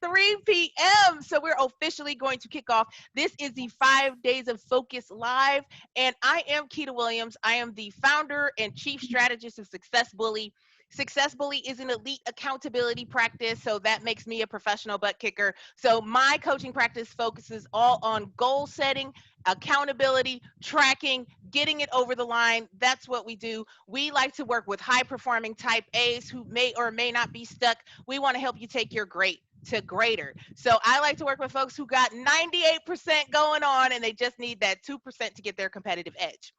3 p.m. So we're officially going to kick off. This is the 5 days of Focus Live, and I am Keita Williams. I am the founder and chief strategist of Success Bully. Success Bully is an elite accountability practice, so that makes me a professional butt kicker. So my coaching practice focuses all on goal setting, accountability, tracking, getting it over the line. That's what we do. We like to work with high performing type A's who may or may not be stuck. We want to help you take your great to greater. So I like to work with folks who got 98% going on and they just need that 2% to get their competitive edge.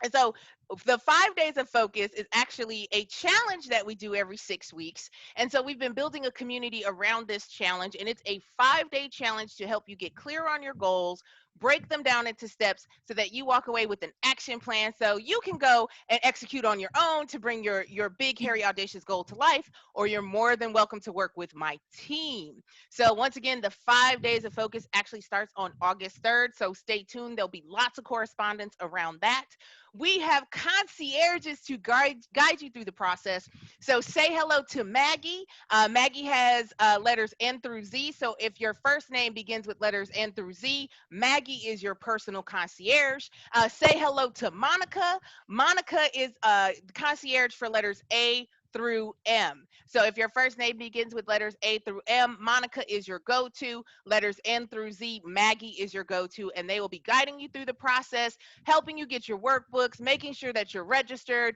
And so the 5 days of focus is actually a challenge that we do every 6 weeks. And so we've been building a community around this challenge, and it's a 5-day challenge to help you get clear on your goals, break them down into steps so that you walk away with an action plan so you can go and execute on your own to bring your big, hairy, audacious goal to life, or you're more than welcome to work with my team. So once again, the 5 days of focus actually starts on August 3rd. So stay tuned. There'll be lots of correspondence around that. We have concierges to guide you through the process. So say hello to Maggie. Maggie has letters N through Z. So if your first name begins with letters N through Z, Maggie is your personal concierge. Say hello to Monica. Monica is concierge for letters A through M. So if your first name begins with letters A through M, Monica is your go-to. Letters N through Z, Maggie is your go-to, and they will be guiding you through the process, helping you get your workbooks, making sure that you're registered.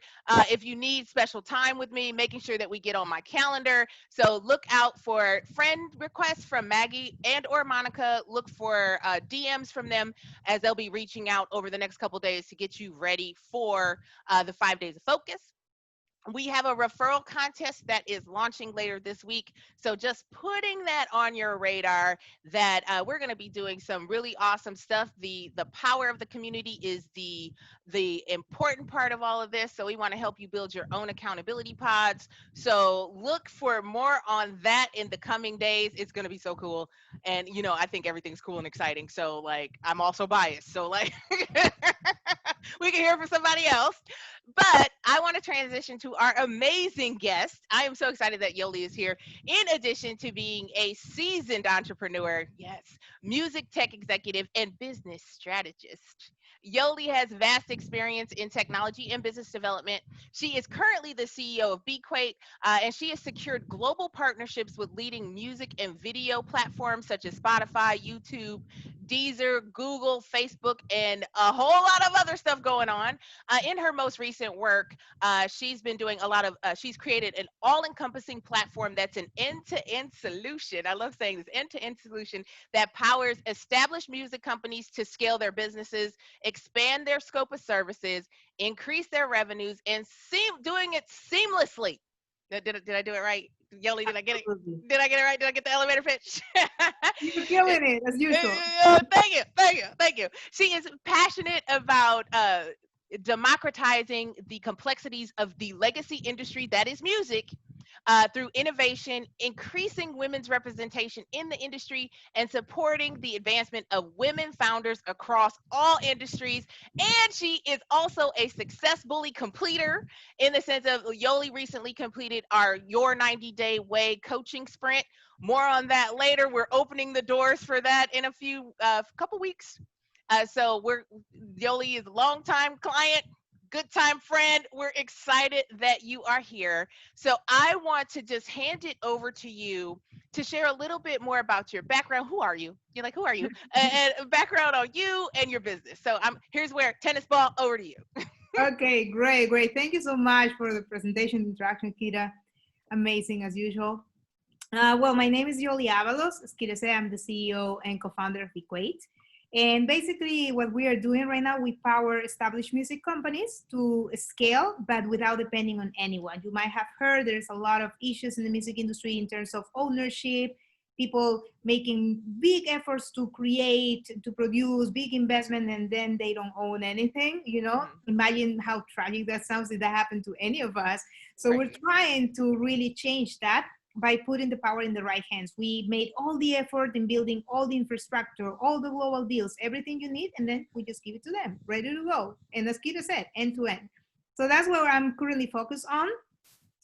If you need special time with me, making sure that we get on my calendar. So look out for friend requests from Maggie and or Monica. Look for DMs from them as they'll be reaching out over the next couple days to get you ready for the 5 days of focus. We have a referral contest that is launching later this week. So just putting that on your radar that we're going to be doing some really awesome stuff. The power of the community is the important part of all of this. So we want to help you build your own accountability pods. So look for more on that in the coming days. It's going to be so cool. And, you know, I think everything's cool and exciting. So like, I'm also biased. So like, we can hear from somebody else. But I want to transition to our amazing guest. I am so excited that Yoly is here. In addition to being a seasoned entrepreneur, yes, music tech executive and business strategist. Yoly has vast experience in technology and business development. She is currently the CEO of Bquate, and she has secured global partnerships with leading music and video platforms such as Spotify, YouTube, Deezer, Google, Facebook, and a whole lot of other stuff going on. In her most recent work, she's been doing a lot of, she's created an all-encompassing platform that's an end-to-end solution. I love saying this, end-to-end solution that powers established music companies to scale their businesses, expand their scope of services, increase their revenues, and doing it seamlessly. Did I do it right? Yoly, did I get it? Absolutely. Did I get it right? Did I get the elevator pitch? You're killing it as usual. Thank you. She is passionate about democratizing the complexities of the legacy industry that is music through innovation, increasing women's representation in the industry, and supporting the advancement of women founders across all industries. And she is also a Success Bully completer in the sense of Yoly recently completed our Your 90-Day Way coaching sprint. More on that later. We're opening the doors for that in a few couple weeks. So Yoly is a longtime client, good time friend. We're excited that you are here. So I want to just hand it over to you to share a little bit more about your background. Who are you? You're like, who are you? And background on you and your business. So here's where tennis ball over to you. Okay, great. Thank you so much for the presentation interaction, Kita. Amazing as usual. Well, my name is Yoly Avalos. As Kita said, I'm the CEO and co-founder of Bquate. And basically what we are doing right now, we power established music companies to scale, but without depending on anyone. You might have heard there's a lot of issues in the music industry in terms of ownership, people making big efforts to create, to produce big investment, and then they don't own anything, you know? Imagine how tragic that sounds if that happened to any of us. So Right. we're trying to really change that by putting the power in the right hands. We made all the effort in building all the infrastructure, all the global deals, everything you need, and then we just give it to them, ready to go. And as Kita said, end to end. So that's what I'm currently focused on.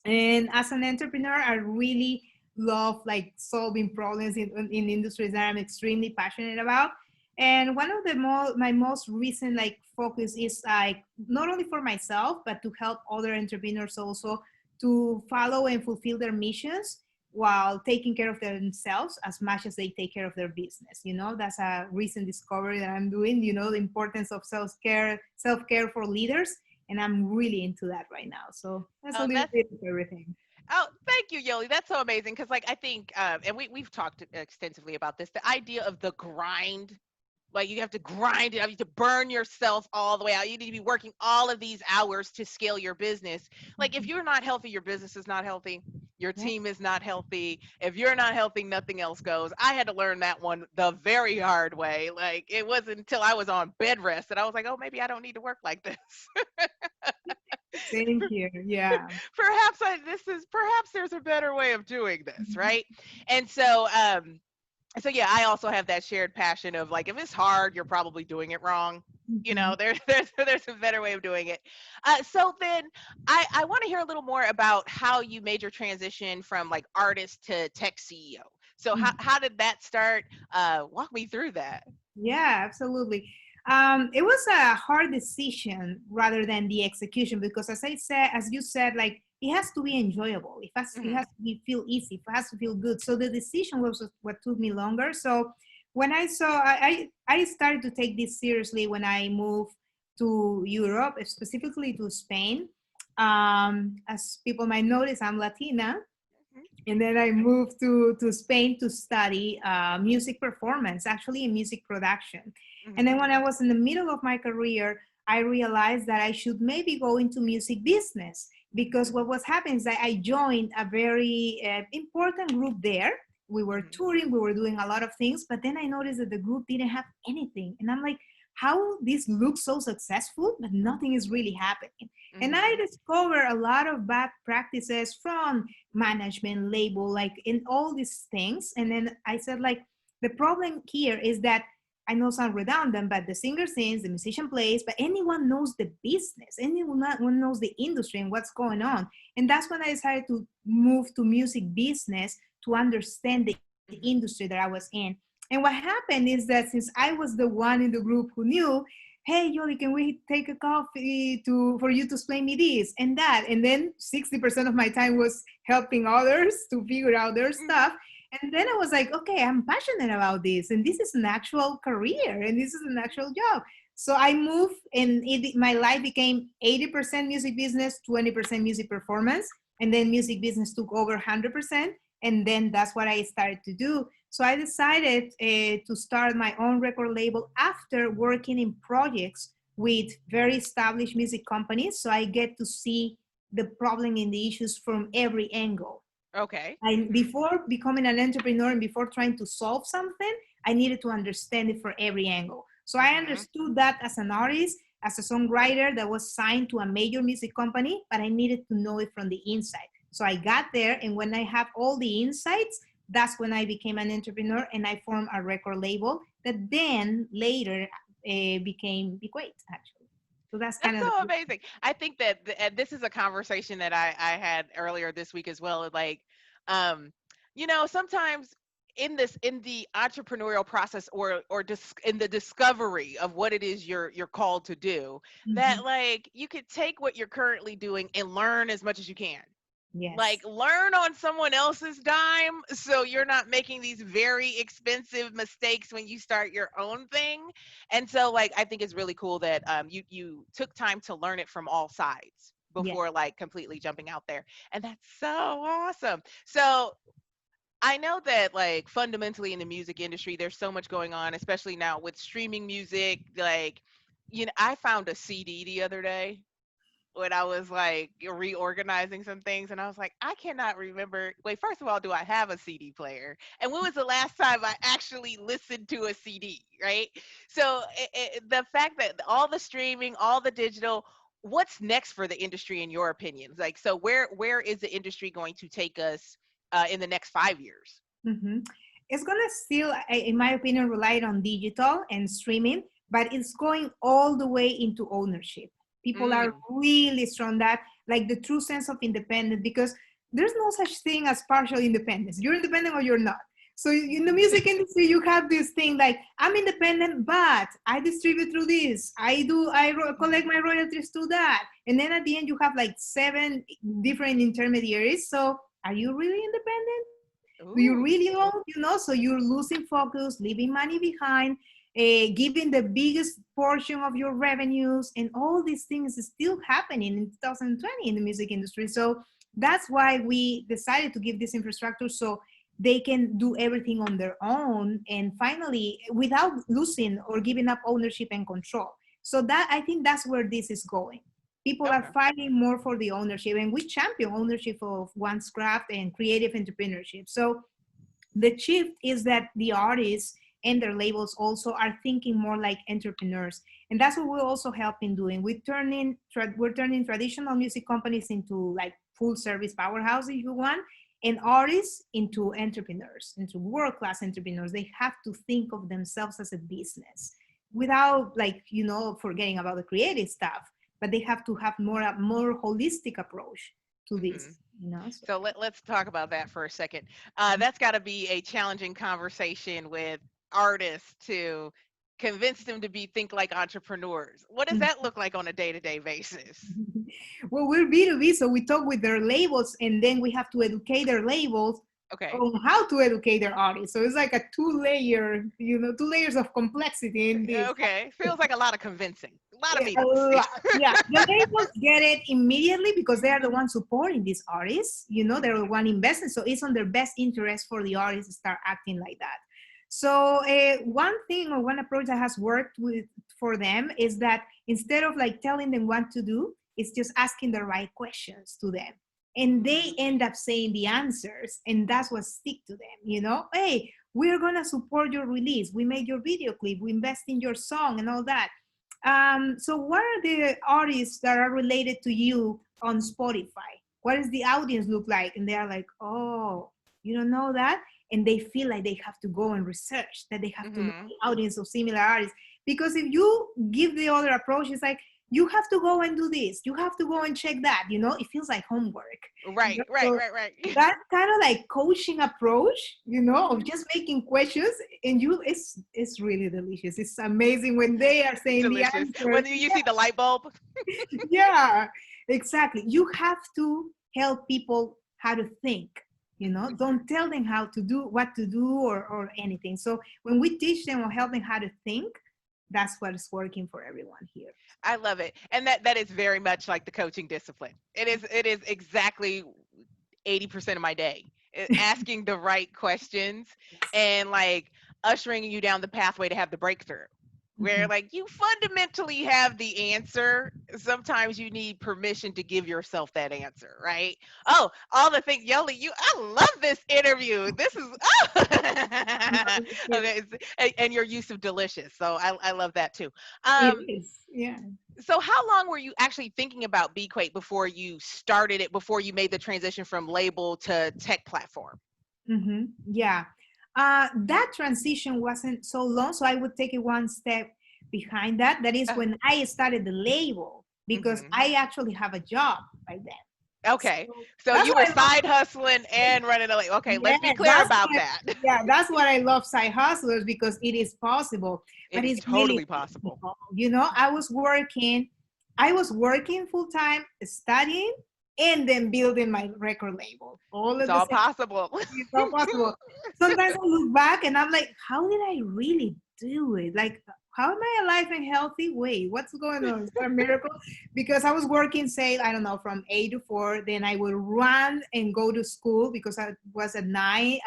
And as an entrepreneur, I really love like solving problems in industries that I'm extremely passionate about. And one of the my most recent like focus is like not only for myself, but to help other entrepreneurs also to follow and fulfill their missions while taking care of themselves as much as they take care of their business. You know, that's a recent discovery that I'm doing, you know, the importance of self-care for leaders. And I'm really into that right now. So that's a Oh, little that's bit of everything. Oh, thank you, Yoli. That's so amazing. Because, like, I think, and we've talked extensively about this. The idea of the grind, like you have to grind it, you have to burn yourself all the way out. You need to be working all of these hours to scale your business. Like, if Mhm. you're not healthy, your business is not healthy. Your Yeah. team is not healthy. If you're not healthy, nothing else goes. I had to learn that one the very hard way. Like, it wasn't until I was on bed rest that I was like, oh, maybe I don't need to work like this. Same here. Yeah. Perhaps perhaps there's a better way of doing this, Mhm. right? And so yeah, I also have that shared passion of like, if it's hard, you're probably doing it wrong. You know, Mhm. there's a better way of doing it. So then I want to hear a little more about how you made your transition from like artist to tech CEO. So Mhm. how did that start? Walk me through that. Yeah, absolutely. It was a hard decision rather than the execution because, as you said, like it has to be enjoyable. It Hmm. has to be feel easy. It has to feel good. So the decision was what took me longer. So when I started to take this seriously when I moved to Europe, specifically to Spain. As people might notice, I'm Latina, and then I moved to Spain to study music performance, actually in music production. And then Hmm. when I was in the middle of my career, I realized that I should maybe go into music business because what was happening is that I joined a very important group there. We were Hmm. touring, we were doing a lot of things, but then I noticed that the group didn't have anything. And I'm like, how this looks so successful, but nothing is really happening. And I Hmm. discovered a lot of bad practices from management, label, like in all these things. And then I said, like, the problem here is that I know sound redundant, but the singer sings, the musician plays, but anyone knows the business, anyone knows the industry and what's going on. And that's when I decided to move to music business to understand the industry that I was in. And what happened is that since I was the one in the group who knew, hey Yoli, can we take a coffee to for you to explain me this and that? And then 60% of my time was helping others to figure out their Hmm. stuff. And then I was like, okay, I'm passionate about this, and this is an actual career, and this is an actual job. So I moved, and my life became 80% music business, 20% music performance, and then music business took over 100%. And then that's what I started to do. So I decided to start my own record label after working in projects with very established music companies. So I get to see the problem and the issues from every angle. Okay. Hmm. Before becoming an entrepreneur and before trying to solve something, I needed to understand it for every angle. So I Hmm. understood that as an artist, as a songwriter that was signed to a major music company, but I needed to know it from the inside. So I got there, and when I have all the insights, that's when I became an entrepreneur and I formed a record label that then later became Bquate, actually. So that's kind That's of so the. amazing. I think that this is a conversation that I had earlier this week as well. Like, um, sometimes in the entrepreneurial process or in the discovery of what it is you're called to do, Mhm. that like you could take what you're currently doing and learn as much as you can, like Yes. learn on someone else's dime so you're not making these very expensive mistakes when you start your own thing. And so like I think it's really cool that you took time to learn it from all sides Yes. before like completely jumping out there, and that's so awesome. So I know that like fundamentally in the music industry there's so much going on, especially now with streaming music. Like, I found a CD the other day when I was like reorganizing some things, and I was like, I cannot remember. Wait, first of all, do I have a CD player? And when was the last time I actually listened to a CD, right? So the fact that all the streaming, all the digital, what's next for the industry in your opinions? Like, so where is the industry going to take us in the next 5 years? Mhm. It's gonna still, in my opinion, rely on digital and streaming, but it's going all the way into ownership. People are Mm, really strong that, like the true sense of independence, because there's no such thing as partial independence. You're independent or you're not. So in the music industry, you have this thing like, I'm independent, but I distribute through this. Collect my royalties through that. And then at the end, you have like 7 different intermediaries. So are you really independent? Do you Ooh. really own, so you're losing focus, leaving money behind, giving the biggest portion of your revenues, and all these things is still happening in 2020 in the music industry. So that's why we decided to give this infrastructure so they can do everything on their own, and finally, without losing or giving up ownership and control. So that, I think that's where this is going. People are Okay. fighting more for the ownership, and we champion ownership of one's craft and creative entrepreneurship. So the shift is that the artists and their labels also are thinking more like entrepreneurs, and that's what we're also helping doing. We're turning traditional music companies into like full service powerhouses, if you want, and artists into entrepreneurs, into world-class entrepreneurs. They have to think of themselves as a business without, like, forgetting about the creative stuff, but they have to have more holistic approach to Mhm. this, so. So let's talk about that for a second. That's got to be a challenging conversation with artists to convince them to think like entrepreneurs. What does that look like on a day-to-day basis? Well, we're B2B, so we talk with their labels, and then we have to educate their labels Okay. on how to educate their audience. So it's like a two layers of complexity in this. Okay. Feels like a lot of convincing. A lot of Yeah, a meetings. lot. Yeah, the labels get it immediately because they are the ones supporting these artists. They're the one investing, so it's on their best interest for the artists to start acting like that. So one thing or one approach that has worked for them is that instead of like telling them what to do, it's just asking the right questions to them, and they end up saying the answers, and that's what stick to them. Hey, we're gonna support your release. We made your video clip. We invest in your song and all that. So what are the artists that are related to you on Spotify? What does the audience look like? And they are like, oh, you don't know that? And they feel like they have to go and research, that they have to know Hmm. the audience of similar artists. Because if you give the other approach, it's like, you have to go and do this. You have to go and check that. It feels like homework. Right, right, So right, right. that kind of like coaching approach, of just making questions, and it's really delicious. It's amazing when they are saying the Delicious. answers. When you see the light bulb. Yeah, exactly. You have to help people how to think. Don't tell them what to do, or anything. So when we teach them or help them how to think, that's what is working for everyone here. I love it. And that is very much like the coaching discipline. It is exactly 80% of my day. Asking the right questions and like ushering you down the pathway to have the breakthrough. Where Mhm. like you fundamentally have the answer. Sometimes you need permission to give yourself that answer, right? Oh, all the things, Yoly, I love this interview. This is okay, and your use of delicious. So I love that too. It Um, is, yeah. so how long were you actually thinking about Bquate before you started it, before you made the transition from label to tech platform? Yeah. That transition wasn't so long, so I would take it one step behind that. That is Uh, when I started the label, because mhm. I actually have a job by then. Okay. So So that's you what were I love. side hustling and running a label. Okay, let's be Yeah, clear about that. that's what I love side hustlers, because it is possible, It but is it's really totally possible. difficult. I was working full time, studying, and then building my record label all It's at the all same. possible. It's all possible. Sometimes I look back and I'm like, how did I really do it? Like, how am I alive and healthy? Wait, what's going on? Is that a miracle? Because I was working, say, I don't know, from 8 to 4. Then I would run and go to school because I was at night,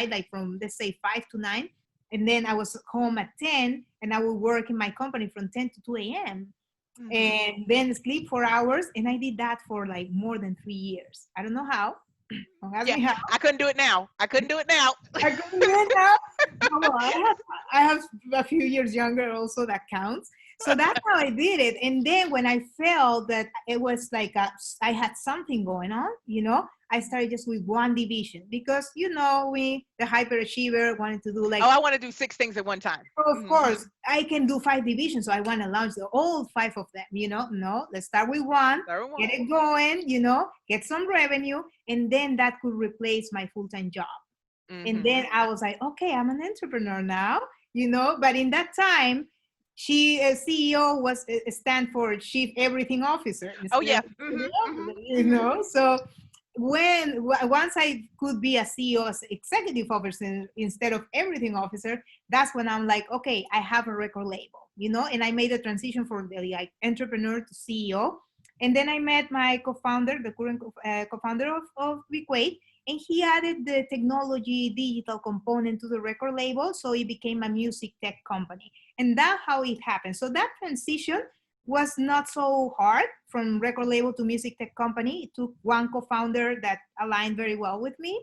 like from, let's say, 5 to 9. And then I was home at 10, and I would work in my company from 10 to 2 a.m. Hmm. and then sleep 4 hours. And I did that for like more than 3 years. I don't know how. Don't ask Yeah, me how. I couldn't do it now. I couldn't do it now. I couldn't do it now. Well, I have a few years younger also, that counts. So that's how I did it. And then when I felt that it was like I had something going on, I started just with one division because, we, the hyperachiever, wanted to do like, Oh, I want to do 6 things at one time. of course, I can do 5 divisions. So I want to launch all 5 of them. No, let's start with one, Third get one. it going, get some revenue, and then that could replace my full-time job. And then I was like, okay, I'm an entrepreneur now. But in that time, she CEO was stand for chief everything officer Oh instead yeah. of So once I could be a CEO as executive officer instead of everything officer, that's when I'm like, okay, I have a record label. And I made a transition from the like entrepreneur to CEO. And then I met my co-founder, the current co-founder of Bquate, and he added the technology digital component to the record label, so it became a music tech company. And that's how it happened. So that transition was not so hard from record label to music tech company. It took one co-founder that aligned very well with me.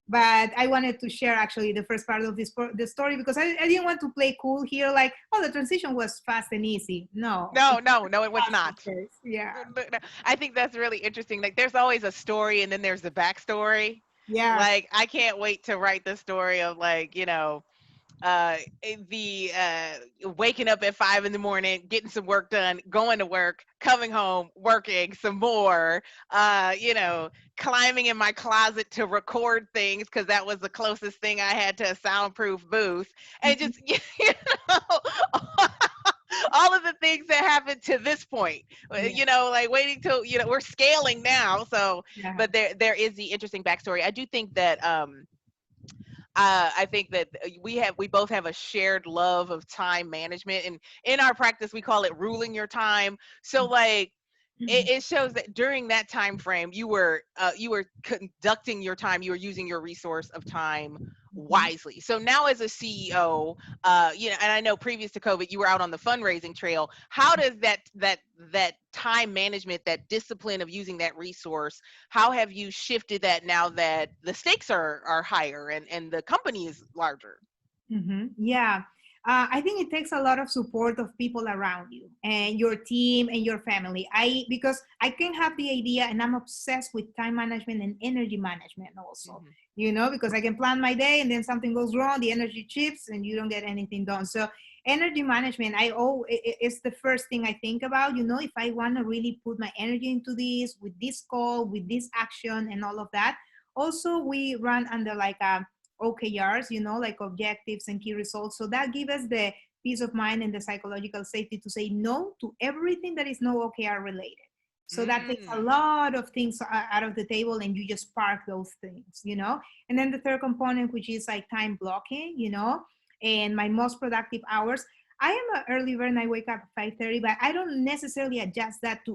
But I wanted to share actually the first part of the story because I didn't want to play cool here, like, oh, the transition was fast and easy. No, No, no, no, it was not. yeah, I think that's really interesting. Like, there's always a story, and then there's the backstory. yeah. Like, I can't wait to write the story of, like, the waking up at 5 in the morning, getting some work done, going to work, coming home, working some more, climbing in my closet to record things because that was the closest thing I had to a soundproof booth, and Mhm. just all of the things that happened to this point. Yeah, Like waiting till we're scaling now. So, yeah. but there is the interesting backstory. I do think that I think that we both have a shared love of time management, and in our practice we call it ruling your time. So like it shows that during that time frame you were conducting your time, you were using your resource of time Mhm. wisely. So now as a CEO, and I know previous to COVID you were out on the fundraising trail. How does that time management, that discipline of using that resource, how have you shifted that now that the stakes are higher and the company is larger? Yeah. I think it takes a lot of support of people around you and your team and your family. Because I can have the idea and I'm obsessed with time management and energy management also, Hmm. because I can plan my day and then something goes wrong, the energy chips and you don't get anything done. So energy management, it's the first thing I think about, if I want to really put my energy into this, with this call, with this action and all of that. Also, we run under like a OKRs, like objectives and key results. So that gives us the peace of mind and the psychological safety to say no to everything that is no OKR related. So that takes a Mm. lot of things out of the table and you just park those things. And then the third component, which is like time blocking, and my most productive hours. I am an early bird and I wake up at 5:30, but I don't necessarily adjust that to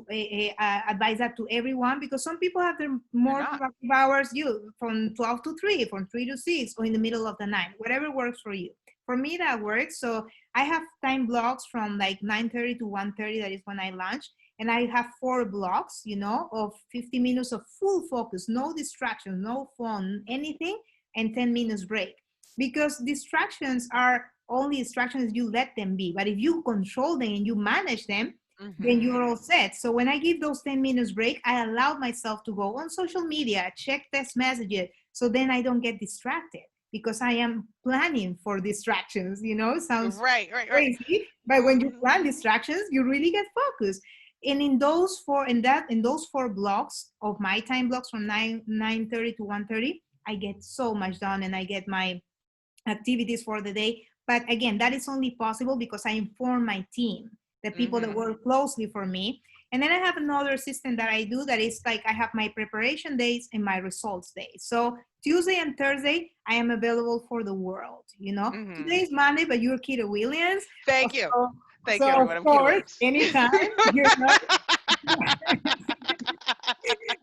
advise that to everyone because some people have their They're more not. productive hours you from 12 to 3, from 3 to 6, or in the middle of the night, whatever works for you. For me, that works. So I have time blocks from like 9:30 to 1:30. That is when I lunch. And I have 4 blocks, of 50 minutes of full focus, no distractions, no phone, anything, and 10 minutes break because distractions are only distractions you let them be. But if you control them and you manage them, then you're Hmm. all set. So when I give those 10 minutes break, I allow myself to go on social media, check text messages. So then I don't get distracted because I am planning for distractions. Sounds Right, right, right. crazy, but when you Hmm. plan distractions, you really get focused. And in those four blocks of my time blocks from 9:30 to 1:30, I get so much done and I get my activities for the day. But again, that is only possible because I inform my team, the people that Hmm. work closely for me. And then I have another system that I do that is like I have my preparation days and my results days. So Tuesday and Thursday, I am available for the world. Today Hmm. is Monday, but you're Keita Williams. Thank you. So, Thank you, so everyone. of I'm Keita course, Williams. anytime,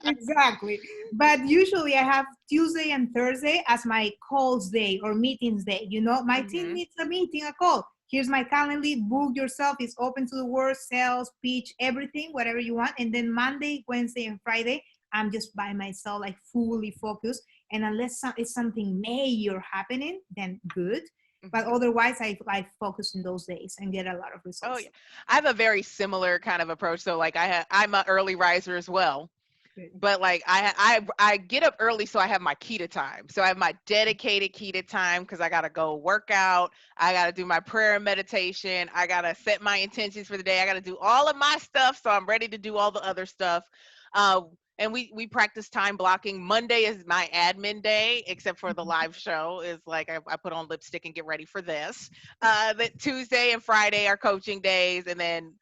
exactly. But usually I have Tuesday and Thursday as my calls day or meetings day. My team Hmm. needs a meeting, a call. Here's my calendar, book yourself. It's open to the world, sales, pitch, everything, whatever you want. And then Monday, Wednesday, and Friday, I'm just by myself, like fully focused. And unless it's something major happening, then good. But Hmm. otherwise, I focus in those days and get a lot of Oh yeah, results. I have a very similar kind of approach. So like I'm an early riser as well. Good. but like I get up early, so I have my Kita time. So I have my dedicated Kita time because I gotta go work out. I gotta do my prayer and meditation. I gotta set my intentions for the day. I gotta do all of my stuff, so I'm ready to do all the other stuff. Uh, and we practice time blocking. Monday is my admin day, except for the live show. Is like I put on lipstick and get ready for this. That Tuesday and Friday are coaching days, and then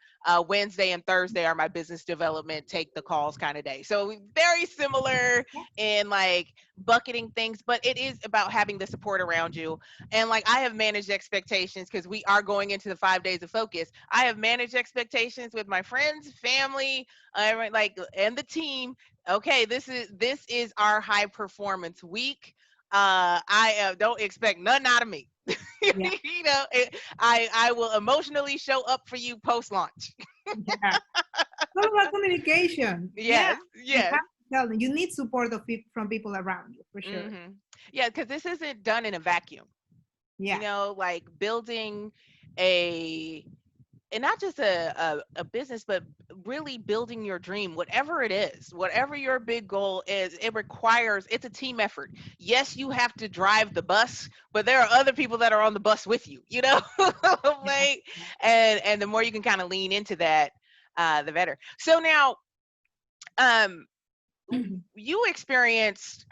Wednesday and Thursday are my business development, take the calls kind of day. So very similar in like bucketing things, but it is about having the support around you. And like I have managed expectations because we are going into the 5 days of focus. I have managed expectations with my friends, family, like and the team. Okay, this is our high performance week. I don't expect nothing out of me. Yeah. I will emotionally show up for you post launch. Yeah. It's all about communication. Yeah. Yes, You yes. have to tell them. You need support from people around you for sure. Yeah, because this isn't done in a vacuum. Yeah. Like building a and not just a business, but really building your dream, whatever it is, whatever your big goal is, it's a team effort. Yes, you have to drive the bus, but there are other people that are on the bus with you, Yeah. like, and the more you can kind of lean into that, the better. So now, um, you experienced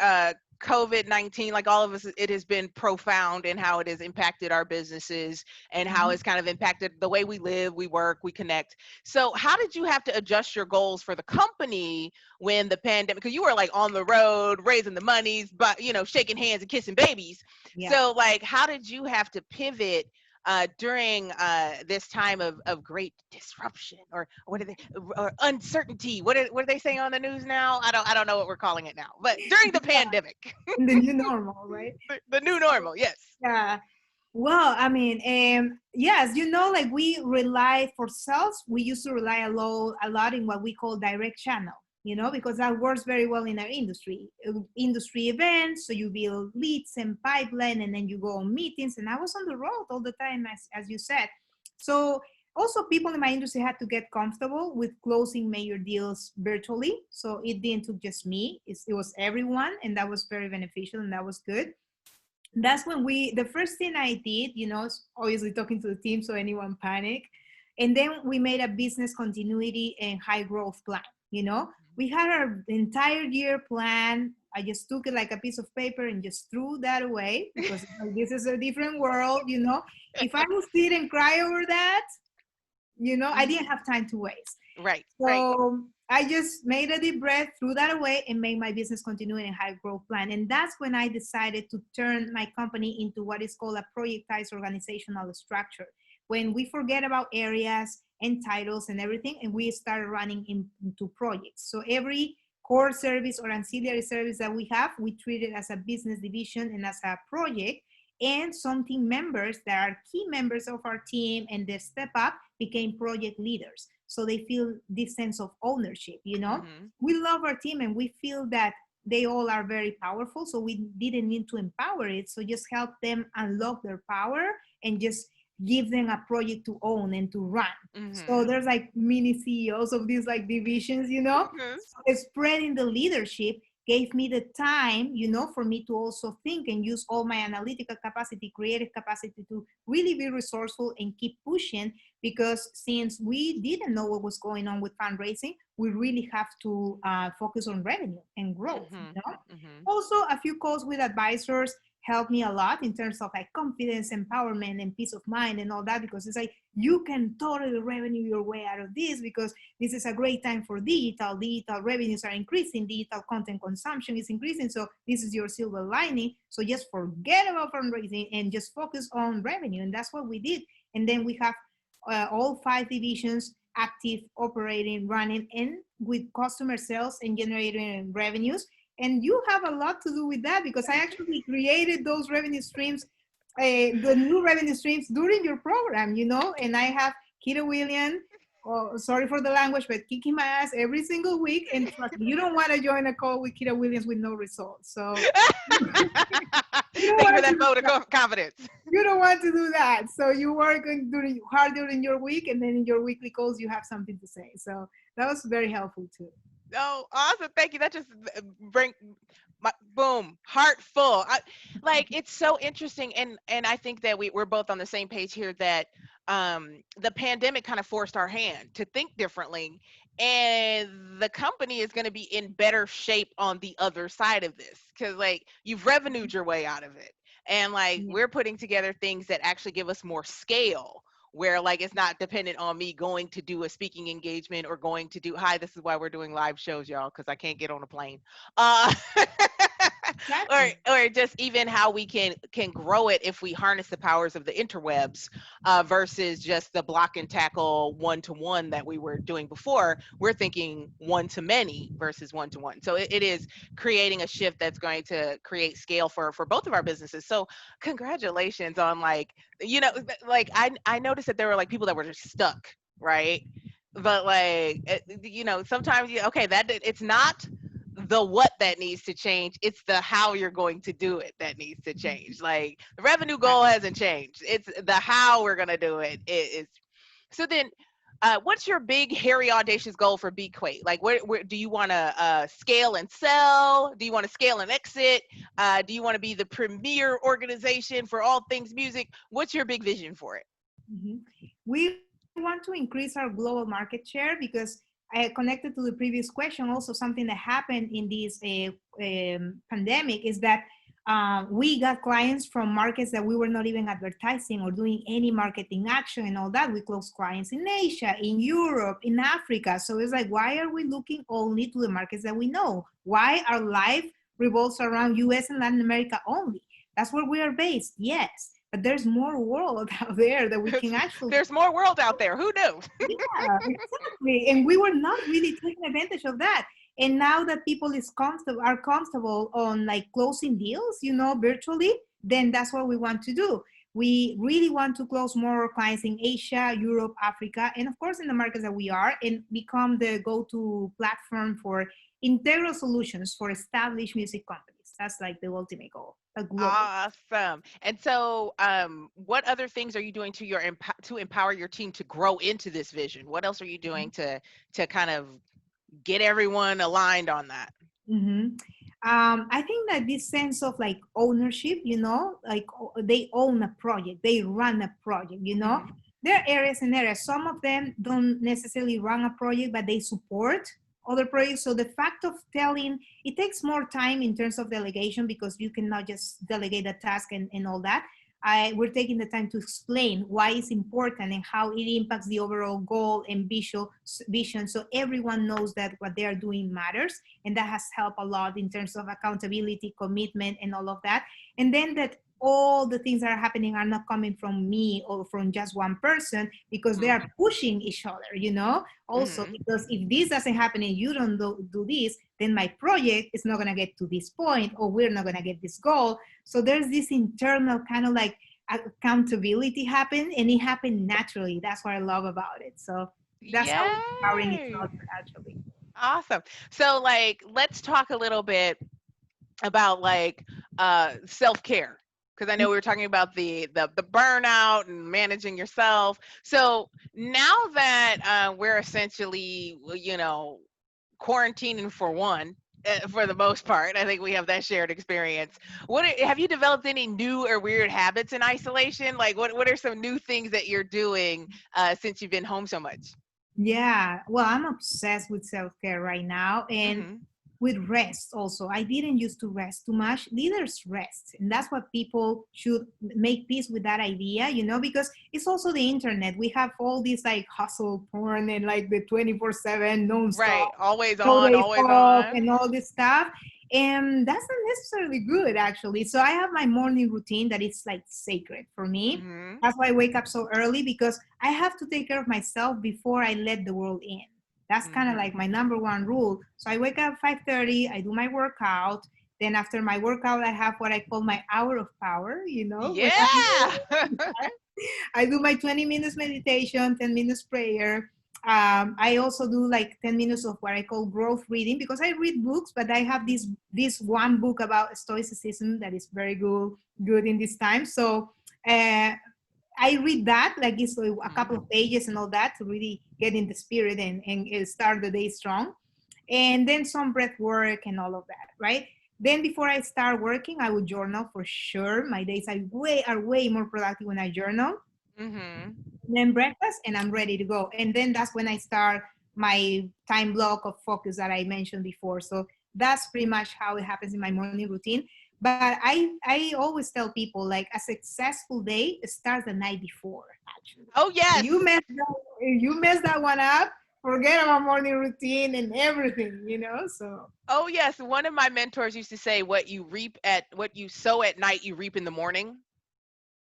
COVID-19, like all of us. It has been profound in how it has impacted our businesses and how Mhm. it's kind of impacted the way we live, we work, we connect. So how did you have to adjust your goals for the company when the pandemic, because you were like on the road raising the monies, but shaking hands and kissing babies. Yeah. So like how did you have to pivot during this time of great disruption, or what are they, or uncertainty? What are they saying on the news now? I don't know what we're calling it now, but during the pandemic, In the new normal, right? the new normal. Yes. Yeah. Well, I mean, yes, like we rely for sales, we used to rely a lot in what we call direct channel, because that works very well in our industry. Industry events, so you build leads and pipeline, and then you go on meetings. And I was on the road all the time, as you said. So also, people in my industry had to get comfortable with closing major deals virtually. So it didn't took just me; it was everyone, and that was very beneficial, and that was good. That's when the first thing I did, is obviously talking to the team so anyone panic. And then we made a business continuity and high growth plan. We had our entire year plan. I just took it like a piece of paper and just threw that away because this is a different world. If I would sit and cry over that, I didn't have time to waste. Right. Right. So I just made a deep breath, threw that away, and made my business continuing and high growth plan. And that's when I decided to turn my company into what is called a projectized organizational structure. When we forget about areas and titles and everything, and we start running into projects. So every core service or ancillary service that we have, we treat it as a business division and as a project. And some team members that are key members of our team and they step up became project leaders. So they feel this sense of ownership. We love our team and we feel that they all are very powerful. So we didn't need to empower it. So just help them unlock their power and just give them a project to own and to run. So there's like mini CEOs of these like divisions. So spreading the leadership gave me the time, for me to also think and use all my analytical capacity, creative capacity to really be resourceful and keep pushing. Because since we didn't know what was going on with fundraising, we really have to focus on revenue and growth. Also, a few calls with advisors helped me a lot in terms of like confidence, empowerment, and peace of mind and all that, because it's like you can totally revenue your way out of this because this is a great time for digital revenues are increasing, digital content consumption is increasing, so this is your silver lining. So just forget about fundraising and just focus on revenue. And that's what we did. And then we have all 5 divisions active, operating, running, and with customer sales and generating revenues. And you have a lot to do with that because I actually created those revenue streams, the new revenue streams during your program, and I have Kita Williams, sorry for the language, but kicking my ass every single week. And trust me, you don't want to join a call with Kita Williams with no results. So you don't Thank you for want that to vote of confidence. you don't want to do that. So you work hard during your week, and then in your weekly calls, you have something to say. So that was very helpful too. Oh, awesome. Thank you. That just bring my boom, heart full. Like it's so interesting and I think that we're both on the same page here that the pandemic kind of forced our hand to think differently and the company is going to be in better shape on the other side of this cuz like you've revenued your way out of it. And like Yeah. we're putting together things that actually give us more scale where like it's not dependent on me going to do a speaking engagement or going to do hi, this is why we're doing live shows, y'all, because I can't get on a plane. uh Exactly. or just even how we can grow it if we harness the powers of the interwebs versus just the block and tackle one to one that we were doing before. We're thinking one to many versus one to one, so it is creating a shift that's going to create scale for both of our businesses. So congratulations on like like I noticed that there were like people that were just stuck, right? But like sometimes okay, it's not the what that needs to change, it's the how you're going to do it that needs to change. Like the revenue goal hasn't changed, it's the how we're going to do it is. So then what's your big hairy audacious goal for Bquate? Like where do you want to scale and sell? Do you want to scale and exit? Do you want to be the premier organization for all things music? What's your big vision for it? Mhm. We want to increase our global market share because connected to the previous question, also something that happened in this pandemic is that we got clients from markets that we were not even advertising or doing any marketing action and all that. We closed clients in Asia, in Europe, in Africa. So it's like, why are we looking only to the markets that we know? Why our life revolves around US and Latin America only? That's where we are based, yes, but there's more world out there that we can actually. There's more world out there, who knew? Yeah, exactly. And we were not really taking advantage of that. And now that people are comfortable on like closing deals, virtually, then that's what we want to do. We really want to close more clients in Asia, Europe, Africa, and of course in the markets that we are, and become the go-to platform for integral solutions for established music companies. That's like the ultimate goal, a global. Awesome. And so, what other things are you doing to to empower your team to grow into this vision? What else are you doing to kind of get everyone aligned on that? Mm-hmm. I think that this sense of like ownership, like they own a project, they run a project. Hmm. There are areas and areas. Some of them don't necessarily run a project, but they support other projects. So the fact of telling, it takes more time in terms of delegation because you cannot just delegate a task and all that. We're taking the time to explain why it's important and how it impacts the overall goal and vision, so everyone knows that what they are doing matters, and that has helped a lot in terms of accountability, commitment, and all of that. And then that all the things that are happening are not coming from me or from just one person, because they Hmm. are pushing each other. Also, Hmm. because if this doesn't happen and you don't do this, then my project is not going to get to this point, or we're not going to get this goal. So there's this internal kind of like accountability happen, and it happened naturally. That's what I love about it. So that's how we're empowering each Yay. other actually. Awesome. So, like, let's talk a little bit about like self-care, because I know we were talking about the burnout and managing yourself. So now that we're essentially quarantining for one, for the most part, I think we have that shared experience. Have you developed any new or weird habits in isolation? Like what are some new things that you're doing since you've been home so much? Yeah, well, I'm obsessed with self-care right now, and Hmm. with rest also. I didn't used to rest too much. Leaders rest, and that's what people should make peace with that idea, because it's also the internet. We have all this like hustle porn and like the 24/7 Right, non-stop always no on, days always off on. and all this stuff. And that's not necessarily good actually. So I have my morning routine that is like sacred for me. Hmm. That's why I wake up so early, because I have to take care of myself before I let the world in. That's kind of Hmm. like my number one rule. So I wake up 5:30, I do my workout. Then after my workout, I have what I call my hour of power, when Yeah. I do my 20 minutes meditation, 10 minutes prayer. I also do like 10 minutes of what I call growth reading, because I read books, but I have this one book about stoicism that is very good in this time. So uh, I read that, like it's a couple Mhm. of pages and all that, to really get in the spirit and start the day strong. and then some breath work and all of that, right? Then before I start working, I would journal for sure. My days are way more productive when I journal. Mm-hmm. Then breakfast, and I'm ready to go. And then that's when I start my time block of focus that I mentioned before. So that's pretty much how it happens in my morning routine. But I always tell people, like, a successful day starts the night before, actually. Oh If yes. you mess that one up, forget about morning routine and everything, so Oh yes. One of my mentors used to say, what you sow at night, you reap in the morning.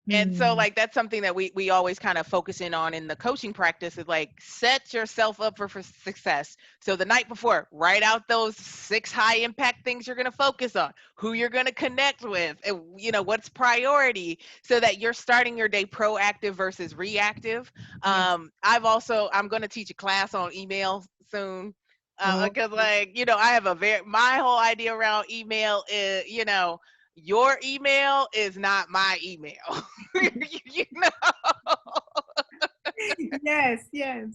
And so mm, like that's something that we always kind of focus in on in the coaching practice, is like set yourself up for success. So the night before, write out those 6 high impact things you're going to focus on, who you're going to connect with, and what's priority, so that you're starting your day proactive versus reactive. yes. I'm going to teach a class on email soon. Oh, Because I have my whole idea around email is, your email is not my email. you know, yes, yes.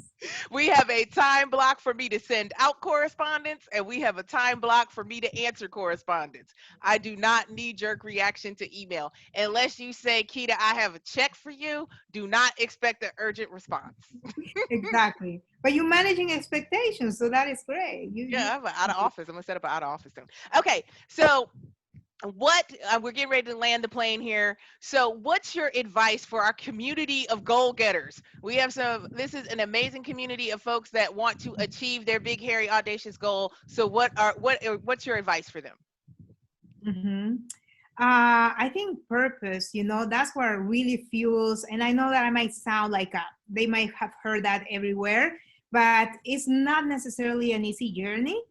we have a time block for me to send out correspondence, and we have a time block for me to answer correspondence. I do not knee jerk reaction to email. Unless you say, Keita, I have a check for you, do not expect an urgent response. Exactly. But you're managing expectations, so that is great. Yeah, I have an out of office. I'm going to set up an out of office soon. Okay, so what we're getting ready to land the plane here. So what's your advice for our community of goal getters? This is an amazing community of folks that want to achieve their big hairy audacious goal. So what's your advice for them? Mm-hmm. I think purpose, that's what really fuels. And I know that I might sound like they might have heard that everywhere, but it's not necessarily an easy journey.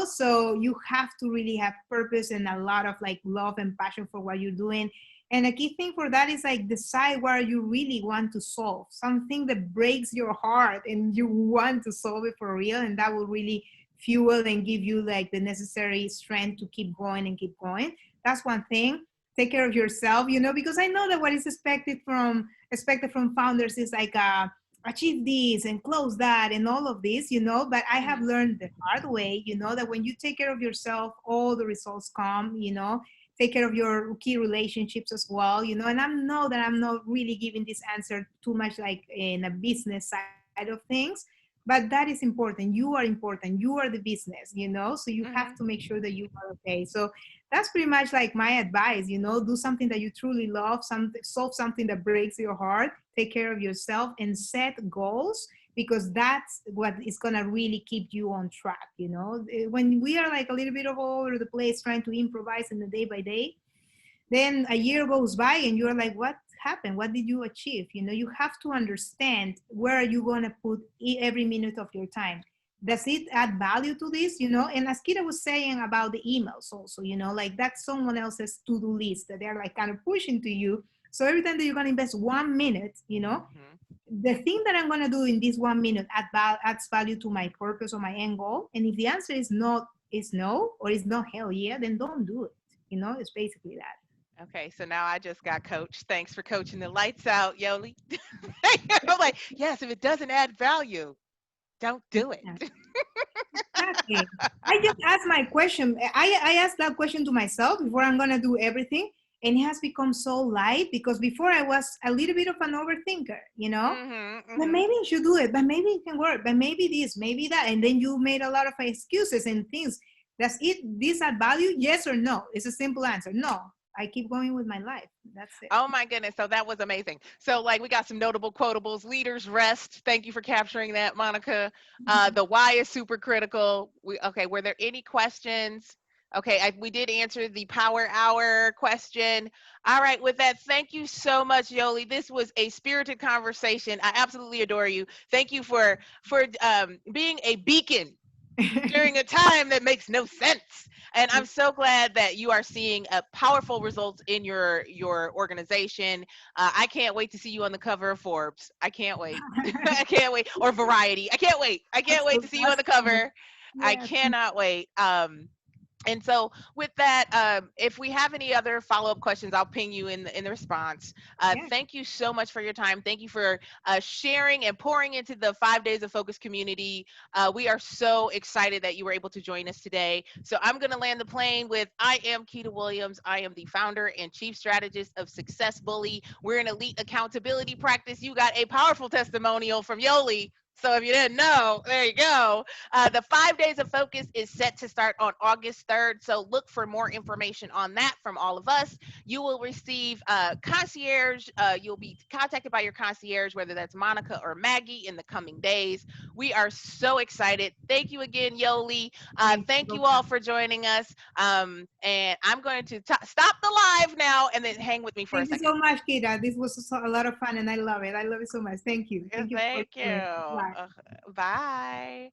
So you have to really have purpose and a lot of like love and passion for what you're doing. And a key thing for that is like decide what you really want to solve, something that breaks your heart and you want to solve it for real. And that will really fuel and give you like the necessary strength to keep going and keep going. That's one thing. Take care of yourself, because I know that what is expected from founders is like achieve this and close that and all of this. But I have Mhm. learned the hard way, that when you take care of yourself, all the results come. Take care of your key relationships as well. And I know that I'm not really giving this answer too much like in a business side of things, but that is important. You are important. You are the business. So you have to Mhm. make sure that you are okay. So that's pretty much like my advice. Do something that you truly love, solve something that breaks your heart, take care of yourself, and set goals, because that's what is going to really keep you on track. When we are like a little bit of all over the place trying to improvise in the day by day, then a year goes by and you're like, what happened? What did you achieve? You have to understand where are you going to put every minute of your time. Does it add value to this? And as Kira was saying about the emails also, like that's someone else's to-do list that they're like kind of pushing to you. So every time that you're going to invest 1 minute, Mhm. the thing that I'm going to do in this 1 minute adds value to my purpose or my end goal. And if the answer is not, is no, or is not hell yeah, then don't do it. It's basically that. Okay, so now I just got coached. Thanks for coaching the lights out, Yoli. I'm like, yes, if it doesn't add value, don't do it. Exactly. I just asked my question. I asked that question to myself before I'm gonna do everything, and it has become so light because before I was a little bit of an overthinker. Mhm. But Mhm. maybe you should do it. But maybe it can work. But maybe this, maybe that, and then you made a lot of excuses and things. Does it this add value? Yes or no? It's a simple answer. No. I keep going with my life. That's it. Oh my goodness. So that was amazing. So like we got some notable quotables. Leaders rest. Thank you for capturing that, Monica. The why is super critical. Okay, were there any questions? Okay, we did answer the power hour question. All right, with that, thank you so much, Yoli. This was a spirited conversation. I absolutely adore you. Thank you for being a beacon during a time that makes no sense. And I'm so glad that you are seeing a powerful results in your organization. I can't wait to see you on the cover of Forbes. I can't wait. I can't wait. Or Variety. I can't wait. I can't That's wait so, to see you on that's the so much. cover. I Yes. cannot wait. And so with that, if we have any other follow-up questions, I'll ping you in the response. Yeah. Thank you so much for your time. Thank you for sharing and pouring into the 5 days of focus community. We are so excited that you were able to join us today. So I'm going to land the plane with, I am Keita Williams. I am the founder and chief strategist of Success Bully. We're an elite accountability practice. You got a powerful testimonial from Yoly. So if you didn't know, there you go. The 5 days of focus is set to start on August 3rd. So look for more information on that from all of us. You will receive concierge. You'll be contacted by your concierge, whether that's Monica or Maggie, in the coming days. We are so excited. Thank you again, Yoly. Thank you Thank so you all much. for joining us. And I'm going to stop the live now and then hang with me for a Thank you second. so much, Kira. This was a lot of fun, and I love it. I love it so much. Thank you. Thank you for Thank you. sharing. Bye. Bye.